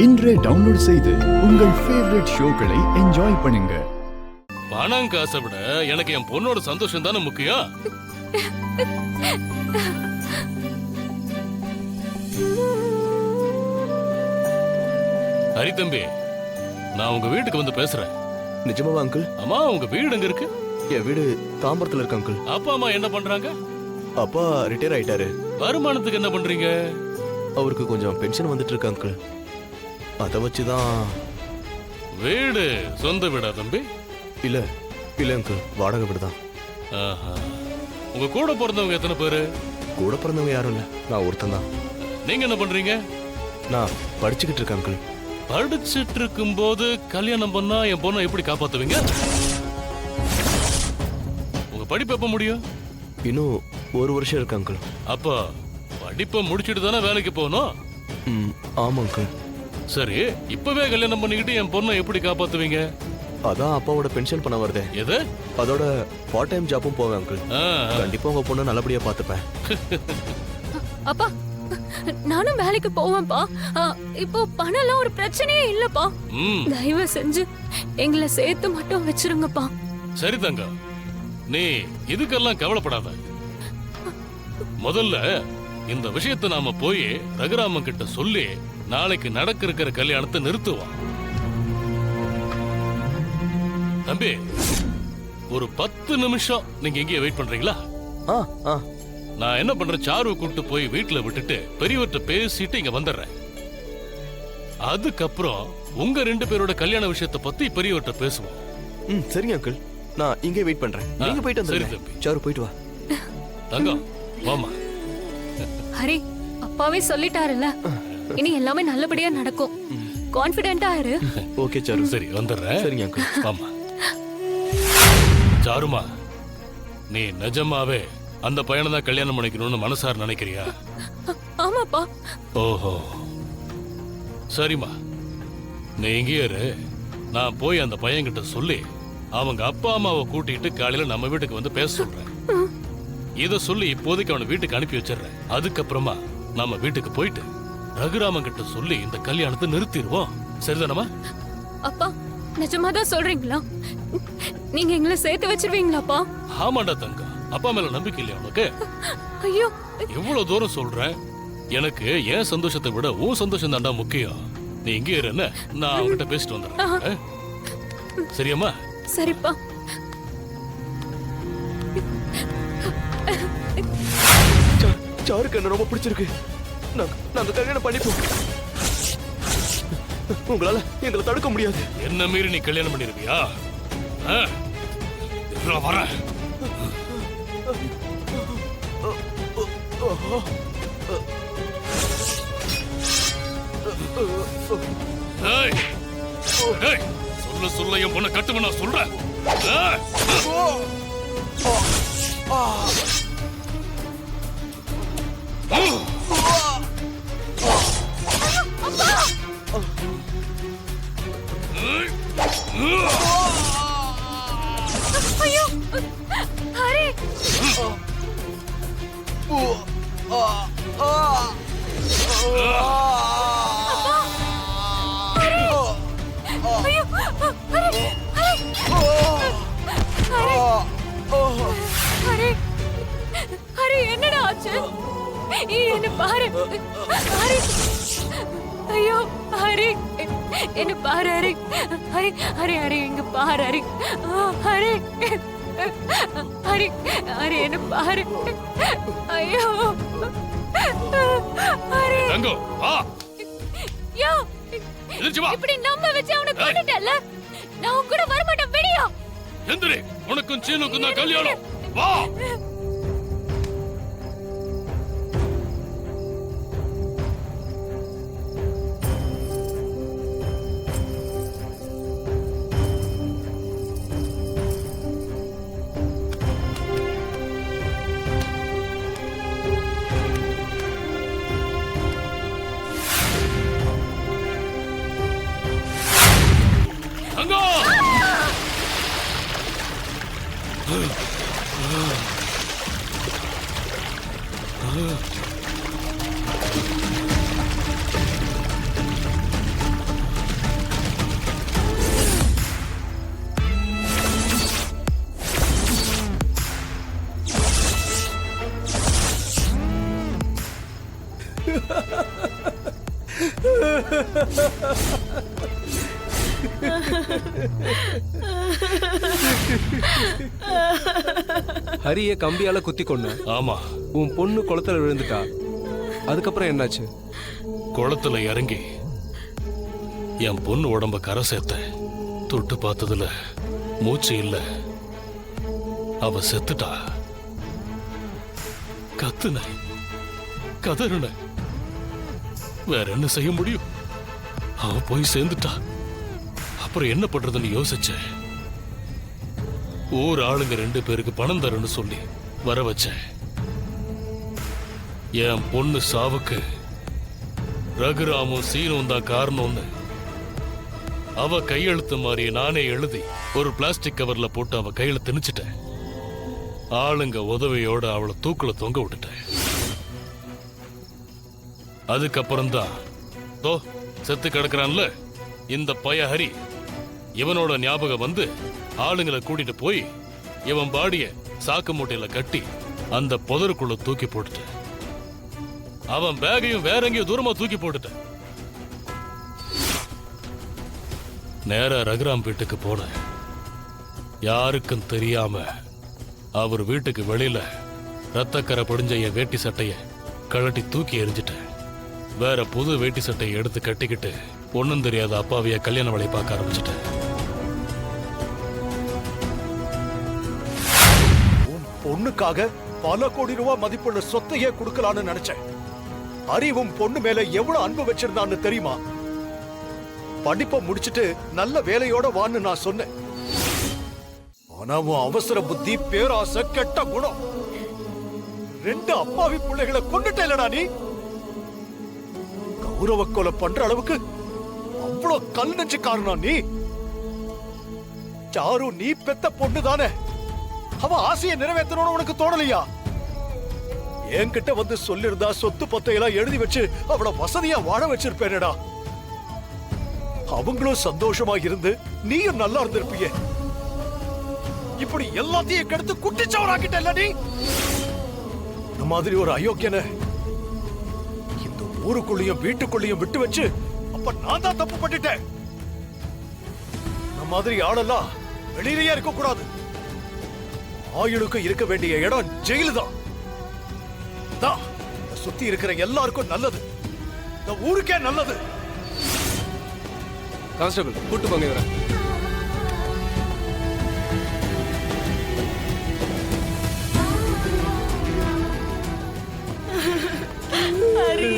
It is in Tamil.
இன்றே டவுன்லோட் செய்து உங்கள் ஃபேவரட் ஷோக்களை என்ஜாய் பண்ணுங்க. பணம் காசை விட எனக்கு என் பொண்ணோட சந்தோஷம் தானே முக்கியம். ஹரி தம்பி, நான் உங்க வீட்டுக்கு வந்து பேசுறேன். நிஜமாவா அங்கிள்? அம்மா, உங்க வீடு எங்க இருக்கு? என் வீடு தாம்பரத்துல இருக்கு அங்கிள். அப்பா அம்மா என்ன பண்றாங்க? அப்பா ரிட்டையர் ஆயிட்டாரு. வருமானத்துக்கு என்ன பண்றீங்க? அவருக்கு கொஞ்சம் பென்ஷன் வந்துட்டு இருக்கு அங்கிள். அதை வச்சுதான். வீடு சொந்த வீடா தம்பி? இல்ல இல்ல அங்கிள், வாடகை வீடு தான். உங்க கூட பிறந்தவங்க எத்தனை பேரு? கூட பிறந்தவங்க யாரும் இல்ல, நான் ஒருத்தன் தான். நீங்க என்ன பண்றீங்க? நான் படிச்சுக்கிட்டு இருக்கேன் அங்கிள். படிச்சுட்டு இருக்கும் போது கல்யாணம் பண்ணா என் பொண்ணை எப்படி காப்பாத்துவீங்க? உங்க படிப்பு எப்ப முடியும்? இன்னும் ஒரு வருஷம் இருக்கு அங்கிள். அப்ப படிப்பை முடிச்சிட்டு தானே வேலைக்கு போகணும். ஆமா அங்கிள். சரி, இப்பவே கல்யாணம் பண்ணிக்கிட்டு என் பொண்ணை எப்படி காப்பாத்துவீங்க? அதான் அப்பாவோட பென்ஷன் பண்ண வருதே. எது? அதோட பார்ட் டைம் ஜாப்பும் போவேன் அங்கிள். கண்டிப்பா உங்க பொண்ணை நல்லபடியா பாத்துப்பேன். அப்பா, நானும் வேலைக்கு போவேன்ப்பா. இப்போ பணம்லாம் ஒரு பிரச்சனையே இல்லப்பா. தயவு செஞ்சு எங்களை சேர்த்து மட்டும் வச்சிருங்கப்பா. சரி தங்க, நீ இதுக்கெல்லாம் கவலைப்படாத. முதல்ல இந்த விஷயத்தை நாம போய் ரகுராமன் கிட்ட சொல்லி நாளைக்கு நடக்க இருக்கிற கல்யாணத்தை நிறுத்துவோம். தம்பி, ஒரு 10 நிமிஷம் நீங்க இங்கே வெயிட் பண்றீங்களா? நான் என்ன பண்றேன், சாருவை கூப்பிட்டு போய் வீட்டுல விட்டுட்டு பெரியவர்கிட்ட பேசிட்டு இங்க வந்துடுறேன். அதுக்கப்புறம் உங்க 2 பேரோட கல்யாண விஷயத்தை பத்தி பெரியவர்கிட்ட பேசுவோம். சரிங்க அங்கிள், நான் இங்கே வெயிட் பண்றேன். நீங்க போயிட்டு வந்துருங்க. சரி தம்பி. சாரு போயிட்டு வா. தங்கம், வாமா. ஹரி, அப்பாவே சொல்லிட்டாருல்ல, இனி எல்லாமே நல்லபடியா நடக்கும். கான்ஃபிடென்ட்டா இரு. Okay sir. சரி, வந்துடுறேன். சரிங்க அங்கிள். வாமா. சாருமா, நீ நிஜமாவே அந்த பையனை தான் கல்யாணம் பண்ணிக்கணும்னு மனசார நினைக்கிறியா? ஆமாப்பா. ஓஹோ, சரிம்மா, நீ இங்கே இரு. நான் போய் அந்த பையன்கிட்ட சொல்லி அவங்க அப்பா அம்மாவை கூட்டிட்டு காலையில நம்ம வீட்டுக்கு வந்து பேச சொல்றேன். இத சொல்லி இப்போதைக்கு அவனை வீட்டுக்கு அனுப்பி வச்சிடுறேன். அதுக்கப்புறமா நம்ம வீட்டுக்கு போயிட்டு ரகுராமன் கிட்ட சொல்லி இந்த கல்யாணத்தை நிறுத்திடுவோம். சரிதானமா? அப்பா, நிஜமாதான் சொல்றீங்களா? நீங்க எங்களை சேர்த்து வச்சிருவீங்களாப்பா? ஆமாண்டா தங்கம், அப்பா மேல நம்பிக்கை இல்லையா உனக்கு? ஐயோ, எவ்வளவு தூரம் சொல்றேன். எனக்கு என் சந்தோஷத்தை விட உன் சந்தோஷம் தான்டா முக்கியம். நீ இங்கே இரு, என்ன நான் அவங்ககிட்ட பேசிட்டு வந்துடுறேன். சரியாம்மா? சரிப்பா. சாருக்கு என்ன ரொம்ப பிடிச்சிருக்கு. நாங்க கல்யாணம் பண்ணிப்போம். உங்களால எங்களை தடுக்க முடியாது. என்ன மீறி நீ கல்யாணம் பண்ணிருப்பியா? வர சொல்ல சொல்ல என் பொண்ணை கட்டுவ நான் சொல்றேன். ஐயோ, ஹரி. ஹரி, என்னடா ஆச்சு? என்ன பாரு ஹரி. ஐயோ ஹரி, என்ன பாரு ஹரி. ஹரி ஹரி ஹரி, இங்க பாரு ஹரி. ஹரி ஹரி ஹரி, என்ன பாரு. ஐயோ ஹரி. தங்கோ, வா. யோ, எந்திரிச்சு வா. இப்படி நம்ப வச்சு அவனை கொன்னுட்டல்ல, நான் உன் கூட வர மாட்டேன். விடியா. எந்திரி, உனக்கும் சீனுக்கும் தான் கல்யாணம். வா. ஹரிய கம்பியால குத்தி கொன்ன. ஆமா, உன் பொண்ணு குளத்துல விழுந்துட்டா. அதுக்கப்புறம் என்னாச்சு? குளத்துல இறங்கி என் பொண்ணு உடம்ப கரை சேர்த்த. தொட்டு பார்த்ததுல மூச்சு இல்ல, அவ செத்துட்டா. கத்துன, கதறுன, வேற என்ன செய்ய முடியும்? அவ போய் சேர்ந்துட்டா. அப்புறம் என்ன பண்றதுன்னு யோசிச்சேன். ஊர் ஆளுங்க 2 பேருக்கு பணம் தரேன்னு சொல்லி வர வச்சேன். என் பொண்ணு சாவுக்கு ரகுராமும் சீனும் தான் காரணம்னு அவ கையெழுத்து மாதிரி நானே எழுதி ஒரு பிளாஸ்டிக் கவர்ல போட்டு அவ கையில திணிச்சிட்டேன். ஆளுங்க உதவியோட அவளை தூக்குல தொங்க விட்டுட்டேன். அதுக்கப்புறம் தான் செத்து கிடக்குறான்ல இந்த பய ஹரி, இவனோட ஞாபகம் வந்து ஆளுங்களை கூட்டிட்டு போய் இவன் பாடிய சாக்கு மூட்டையில கட்டி அந்த புதருக்குள்ள தூக்கி போட்டுட்டேன். அவன் பேகையும் வேற எங்கேயும் தூரமா தூக்கி போட்டுட்டேன். நேரா ரகுராம் வீட்டுக்கு போன. யாருக்கும் தெரியாம அவர் வீட்டுக்கு வெளியில ரத்தக்கரை படிஞ்ச என் வேட்டி சட்டைய கழட்டி தூக்கி எரிஞ்சிட்டேன். வேற புது வேட்டி சட்டையை எடுத்து கட்டிக்கிட்டு ஒன்னும் தெரியாத அப்பாவிய கல்யாண வேலை பார்க்க ஆரம்பிச்சிட்டேன். பொண்ணுக்காக பல கோடி ரூபாய் மதிப்புள்ள சொத்தையே கொடுக்கலான்னு நினைச்சேன். அறிவும் பொண்ணு மேல எவ்வளவு அன்பு வச்சிருந்தான்னு தெரியுமா? படிப்பை முடிச்சிட்டு நல்ல வேலையோட வான்னு நான் சொன்னேன். ஆனா உன் அவசர புத்தி, பேராசை, கெட்ட குணம் 2 அப்பாவி பிள்ளைகளை கொண்டுட்டேலடா நீ. கௌரவ கொலை பண்ற அளவுக்கு அவ்வளவு கல் நெஞ்சுக்காரனா நீ? சாரு, நீ பெத்த பொண்ணு தானே. அவ ஆசையை நிறைவேற்றணும்னு உனக்கு தோணலையா? என்கிட்ட வந்து சொல்லிருந்தா சொத்து பத்தையெல்லாம் எழுதி வச்சு அவள வசதியா வாழ வச்சிருப்பேனடா. அவங்களும் சந்தோஷமா இருந்து நீயும் நல்லா இருந்திருப்பிய. இப்படி எல்லாத்தையும் கெடுத்து குட்டிச்சவராக்கிட்டல்ல நீ. இந்த மாதிரி ஒரு அயோக்கியனை இந்த ஊருக்குள்ளேயும் வீட்டுக்குள்ளேயும் விட்டு வச்சு அப்ப நான் தான் தப்பு பண்ணிட்டேன். இந்த மாதிரி ஆளெல்லாம் வெளியிலேயே இருக்க கூடாது. ஆயுளுக்கு இருக்க வேண்டிய இடம் ஜெயிலு தான். சுத்தி இருக்கிற எல்லாருக்கும் நல்லது, இந்த ஊருக்கே நல்லது. கான்ஸ்டபிள் கூட்டு போங்க இவரை. ஹரி